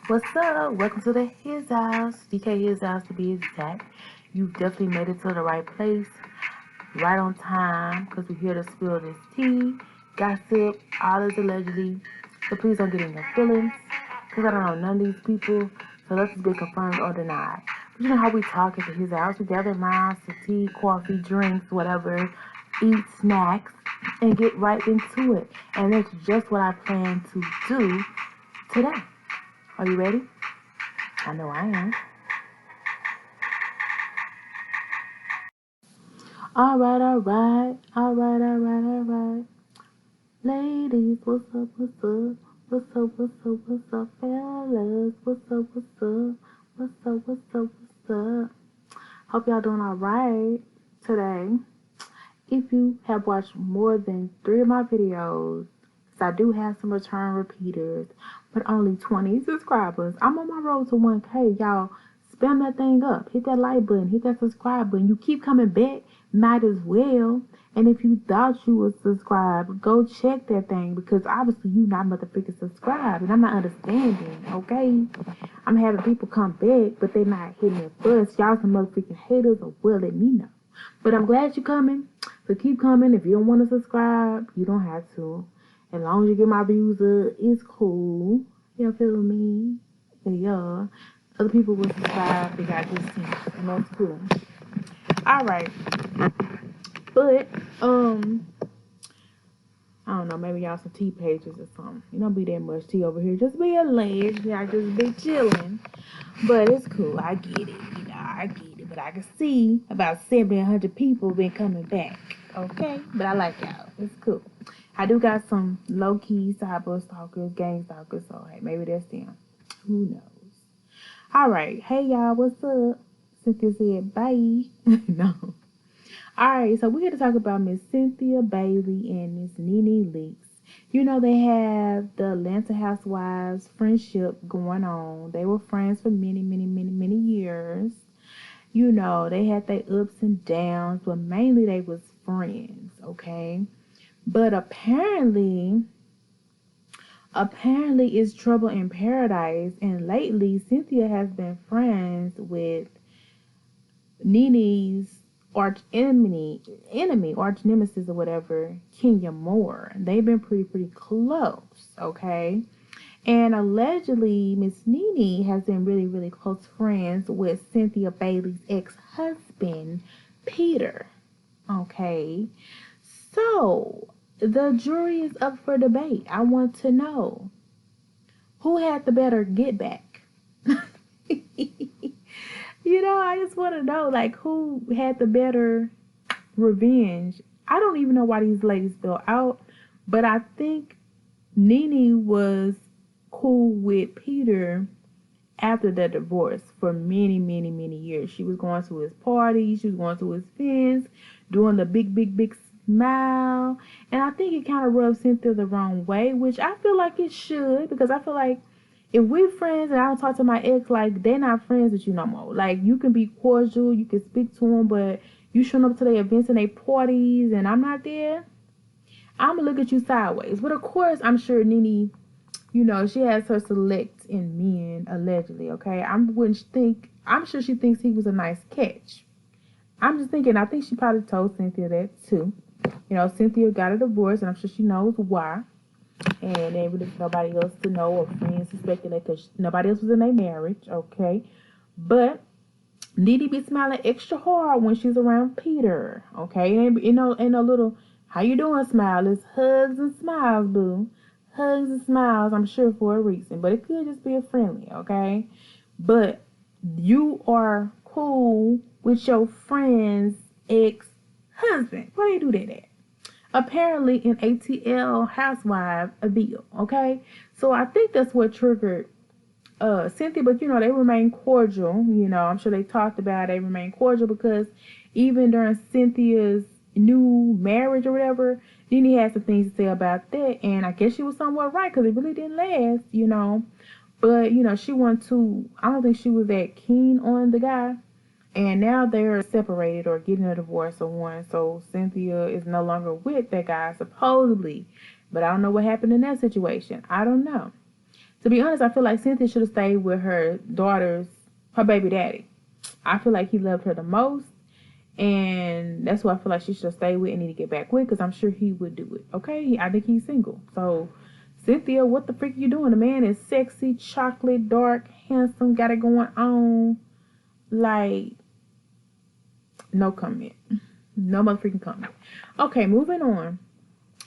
What's up? Welcome to the His House, DK His House to be exact. You've definitely made it to the right place, right on time, because we're here to spill this tea, gossip, all is allegedly. So please don't get in your feelings, because I don't know none of these people, so let's just be confirmed or denied. But you know how we talk at the His House, we gather around to tea, coffee, drinks, whatever, eat snacks, and get right into it. And that's just what I plan to do today. Are you ready? I know I am. Alright, alright, alright, alright, alright. Ladies, what's up, what's up? What's up, what's up, what's up, fellas? What's up, what's up? What's up, what's up, what's up? Hope y'all doing alright today. If you have watched more than 3 of my videos, because I do have some return repeaters, but only 20 subscribers. I'm on my road to 1K, y'all. Spam that thing up. Hit that like button. Hit that subscribe button. You keep coming back, might as well. And if you thought you was subscribed, go check that thing, because obviously you not motherfucking subscribed, and I'm not understanding, okay? I'm having people come back, but they not hitting it first. Y'all some motherfucking haters, or well, let me know. But I'm glad you're coming. So keep coming. If you don't want to subscribe, you don't have to. As long as you get my views up, it's cool. You feel me? Yeah. Other people will subscribe. They got good sense, and that's cool. All right. But I don't know. Maybe y'all some tea pages or something. You don't be that much tea over here. Just be a ledge. Y'all just be chilling. But it's cool. I get it. I get it. But I can see about 700 people been coming back. Okay? But I like y'all. It's cool. I do got some low-key cyber stalkers, gang stalkers. So, hey, maybe that's them. Who knows? All right. Hey, y'all. What's up? Cynthia said bye. No. All right. So, we're here to talk about Miss Cynthia Bailey and Miss Nene Leakes. You know, they have the Atlanta Housewives friendship going on. They were friends for many, many, many, many years. You know, they had their ups and downs, but mainly they was friends, okay? But apparently it's trouble in paradise, and lately Cynthia has been friends with Nene's arch nemesis or whatever, Kenya Moore. They've been pretty close, okay? And allegedly, Miss Nene has been really close friends with Cynthia Bailey's ex-husband, Peter. Okay. So, the jury is up for debate. I want to know, who had the better get back? I just want to know, like, who had the better revenge. I don't even know why these ladies fell out, but I think Nene was cool with Peter after the divorce for many years. She was going to his parties, she was going to his events, doing the big smile, and I think it kind of rubbed Cynthia the wrong way, which I feel like it should, because I feel like if we're friends and I don't talk to my ex, like, they're not friends with you no more. Like, you can be cordial, you can speak to them, but you showing up to their events and their parties and I'm not there, I'm gonna look at you sideways. But of course, I'm sure Nene, she has her select in men, allegedly, okay? I'm sure she thinks he was a nice catch. I'm just thinking, I think she probably told Cynthia that too. Cynthia got a divorce, and I'm sure she knows why. And they really nobody else to know, or friends to speculate, because nobody else was in their marriage, okay? But Nene be smiling extra hard when she's around Peter, okay? Ain't no little, how you doing smile. It's hugs and smiles, boo. Hugs and smiles, I'm sure, for a reason. But it could just be a friendly, okay? But you are cool with your friend's ex-husband. Why do you do that at? Apparently in ATL Housewives a deal, okay? So I think that's what triggered Cynthia, but they remain cordial. I'm sure they talked about it. They remain cordial because even during Cynthia's new marriage or whatever, Nene had some things to say about that, and I guess she was somewhat right, because it really didn't last. But she wasn't too. I don't think she was that keen on the guy. And now they're separated or getting a divorce or one. So Cynthia is no longer with that guy, supposedly. But I don't know what happened in that situation. I don't know. To be honest, I feel like Cynthia should have stayed with her baby daddy. I feel like he loved her the most. And that's who I feel like she should stay with and need to get back with, because I'm sure he would do it. Okay? I think he's single. So, Cynthia, what the freak you doing? The man is sexy, chocolate, dark, handsome, got it going on. Like, no comment. No motherfucking comment. Okay, moving on.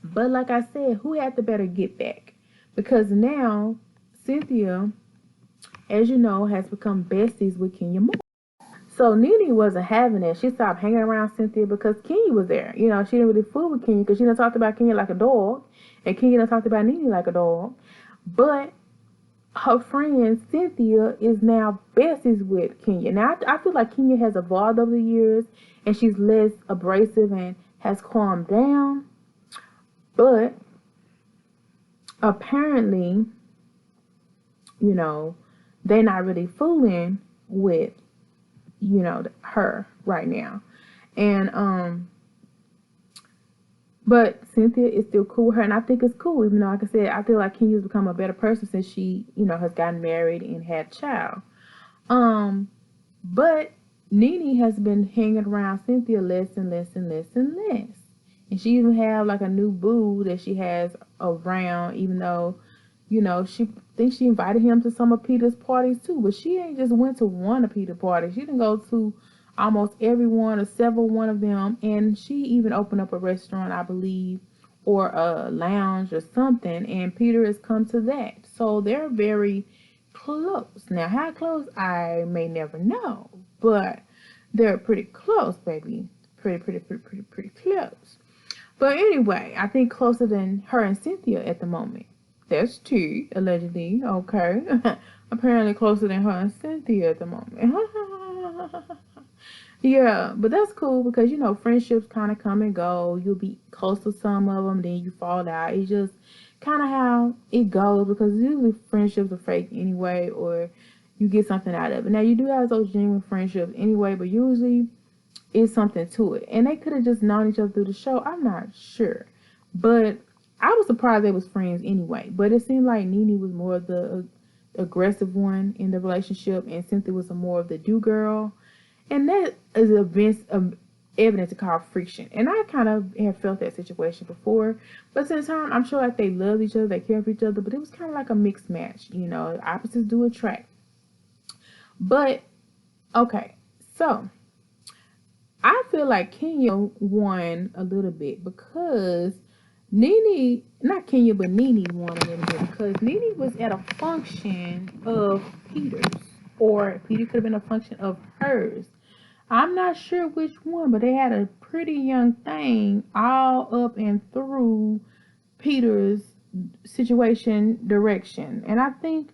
But like I said, who had the better get back? Because now, Cynthia, as you know, has become besties with Kenya Moore. So Nene wasn't having it. She stopped hanging around Cynthia because Kenya was there. You know, she didn't really fool with Kenya because she done talked about Kenya like a dog. And Kenya done talked about Nene like a dog. But her friend Cynthia is now besties with Kenya. Now, I feel like Kenya has evolved over the years and she's less abrasive and has calmed down. But apparently, you know, they're not really fooling with, you know, her right now. And but Cynthia is still cool with her, and I think it's cool, even though, like I said, I feel like Kenya's become a better person since she, you know, has gotten married and had a child. But Nene has been hanging around Cynthia less and less and less and less. And she even have like a new boo that she has around, even though, you know, she thinks she invited him to some of Peter's parties too. But she ain't just went to one of Peter's parties. She didn't go to almost every one or several one of them. And she even opened up a restaurant, I believe, or a lounge or something. And Peter has come to that. So they're very close. Now, how close, I may never know. But they're pretty close, baby. Pretty close. But anyway, I think closer than her and Cynthia at the moment. That's tea, allegedly. Okay. Apparently closer than her and Cynthia at the moment. Yeah, but that's cool because, you know, friendships kind of come and go. You'll be close to some of them, then you fall out. It's just kind of how it goes, because usually friendships are fake anyway, or you get something out of it. Now, you do have those genuine friendships anyway, but usually it's something to it. And they could have just known each other through the show. I'm not sure. But I was surprised they was friends anyway. But it seemed like Nene was more of the aggressive one in the relationship, and Cynthia was more of the do girl. And that is evidence to call friction. And I kind of have felt that situation before. But at the same time, I'm sure like they love each other, they care for each other. But it was kind of like a mixed match. You know, opposites do attract. But, okay. So, I feel like Kenya won a little bit because Nene, not Kenya, but Nene won a little bit because Nene was at a function of Peter's, or Peter could have been a function of hers. I'm not sure which one, but they had a pretty young thing all up and through Peter's situation direction. And I think,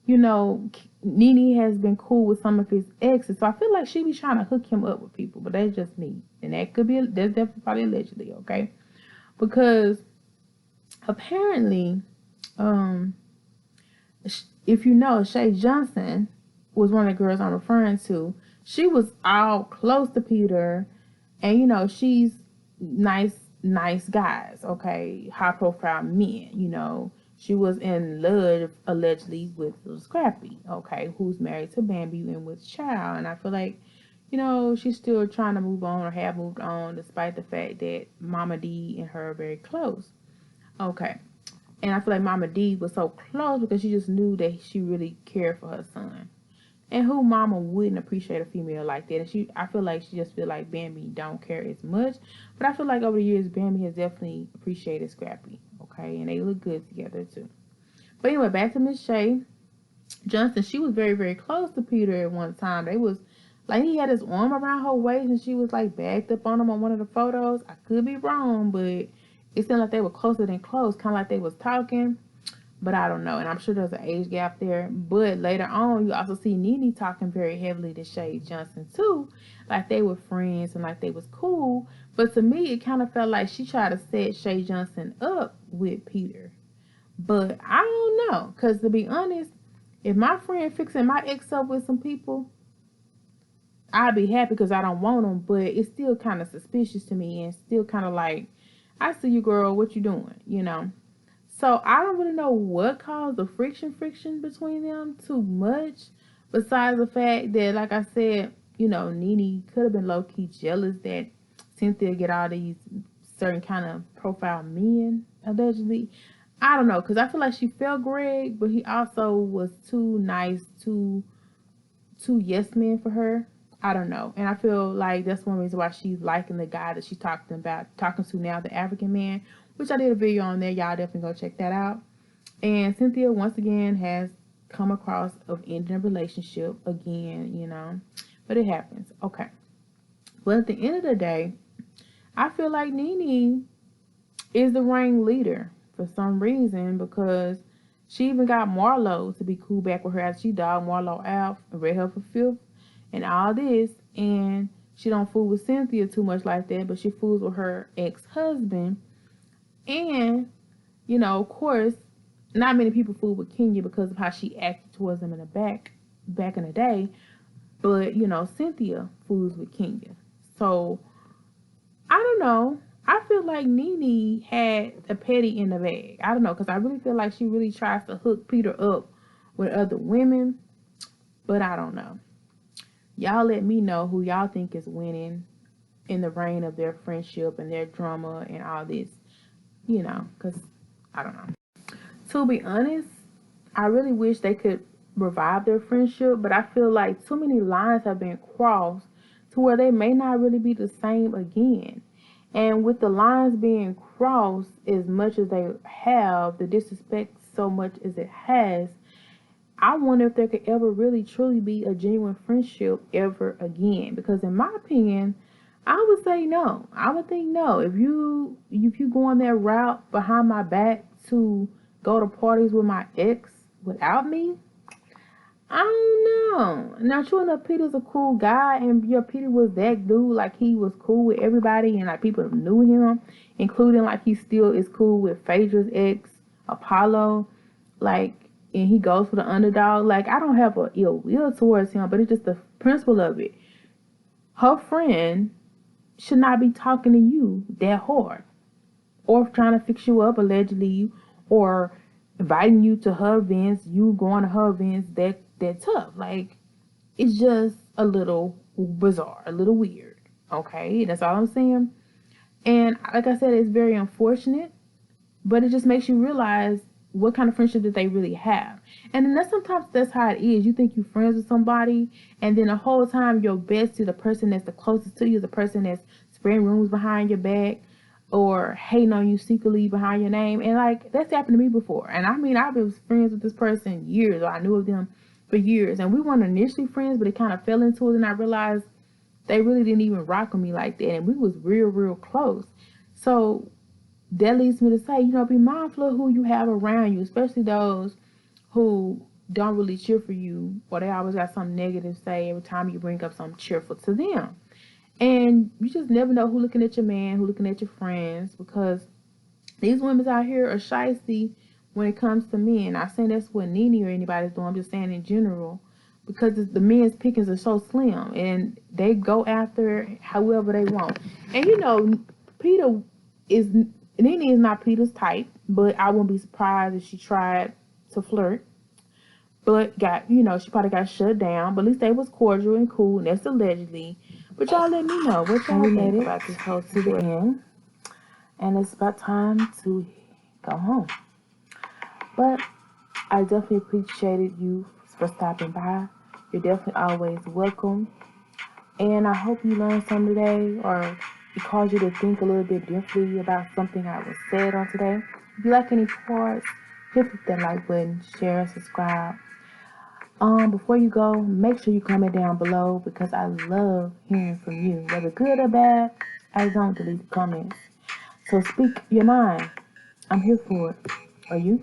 you know, Nene has been cool with some of his exes, so I feel like she be trying to hook him up with people, but that's just me. And that's definitely probably allegedly, okay? Because apparently, if you know, Shay Johnson was one of the girls I'm referring to. She was all close to Peter, and you know, she's nice guys, okay, high profile men, you know. She was in love allegedly with Scrappy, okay, who's married to Bambi and with child. And I feel like, you know, she's still trying to move on or have moved on despite the fact that Mama D and her are very close. Okay. And I feel like Mama D was so close because she just knew that she really cared for her son. And who mama wouldn't appreciate a female like that? And I feel like she just feel like Bambi don't care as much. But I feel like over the years, Bambi has definitely appreciated Scrappy. Okay, and they look good together too. But anyway, back to Miss Shay Johnson. She was very, very close to Peter at one time. They was like, he had his arm around her waist and she was like backed up on him on one of the photos. I could be wrong, but it seemed like they were closer than close, kind of like they was talking. But I don't know. And I'm sure there's an age gap there. But later on, you also see Nene talking very heavily to Shay Johnson too. Like they were friends and like they was cool. But to me, it kind of felt like she tried to set Shay Johnson up with Peter. But I don't know. Because to be honest, if my friend fixing my ex up with some people, I'd be happy because I don't want them. But it's still kind of suspicious to me. And still kind of like, I see you, girl. What you doing? You know? So I don't really know what caused the friction between them too much. Besides the fact that, like I said, Nene could have been low key jealous that Cynthia get all these certain kind of profile men allegedly. I don't know, because I feel like she felt Greg, but he also was too nice, too yes man for her. I don't know. And I feel like that's one reason why she's liking the guy that she's talking to now, the African man, which I did a video on there. Y'all definitely go check that out. And Cynthia, once again, has come across of ending a relationship again. But it happens. Okay. But at the end of the day, I feel like Nene is the ringleader for some reason, because she even got Marlo to be cool back with her after she dogged Marlo out and read her for fifth and all this. And she don't fool with Cynthia too much like that, but she fools with her ex-husband. And, of course, not many people fool with Kenya because of how she acted towards them in the back in the day. But, Cynthia fools with Kenya. So, I don't know. I feel like Nene had a petty in the bag. I don't know, because I really feel like she really tries to hook Peter up with other women. But I don't know. Y'all let me know who y'all think is winning in the reign of their friendship and their drama and all this. Because I don't know. To be honest, I really wish they could revive their friendship, but I feel like too many lines have been crossed to where they may not really be the same again. And with the lines being crossed as much as they have, the disrespect so much as it has, I wonder if there could ever really truly be a genuine friendship ever again. Because in my opinion, I would say no. I would think no. If you go on that route behind my back to go to parties with my ex without me, I don't know. Now, true enough, Peter's a cool guy, and Peter was that dude. Like, he was cool with everybody, and like people knew him, including like he still is cool with Phaedra's ex, Apollo. Like, and he goes for the underdog. Like, I don't have a ill will towards him, but it's just the principle of it. Her friend should not be talking to you that hard, or trying to fix you up allegedly, or inviting you to her events, you going to her events that tough. Like, it's just a little bizarre, a little weird. Okay, that's all I'm saying. And like I said, it's very unfortunate, but it just makes you realize what kind of friendship that they really have. And then sometimes that's how it is. You think you're friends with somebody, and then the whole time your bestie, the person that's the closest to you, is the person that's spreading rumors behind your back or hating on you secretly behind your name. And like, that's happened to me before. And I mean, I've been friends with this person years, or I knew of them for years, and we weren't initially friends, but it kind of fell into it, and I realized they really didn't even rock with me like that, and we was real close. So that leads me to say, be mindful of who you have around you, especially those who don't really cheer for you, or they always got something negative to say every time you bring up something cheerful to them. And you just never know who looking at your man, who looking at your friends, because these women out here are shysty when it comes to men. I'm saying that's what Nene or anybody's doing. I'm just saying in general, because the men's pickings are so slim, and they go after however they want. And Peter is Nene is not Peter's type, but I wouldn't be surprised if she tried to flirt. But she probably got shut down. But at least they was cordial and cool, and that's allegedly. But y'all let me know what y'all think about this whole situation. And it's about time to go home. But I definitely appreciated you for stopping by. You're definitely always welcome. And I hope you learned something today, or it caused you to think a little bit differently about something I was said on today. If you like any parts, hit that like button, share, subscribe. Before you go, make sure you comment down below, because I love hearing from you. Whether good or bad, I don't delete the comments. So speak your mind. I'm here for it. Are you?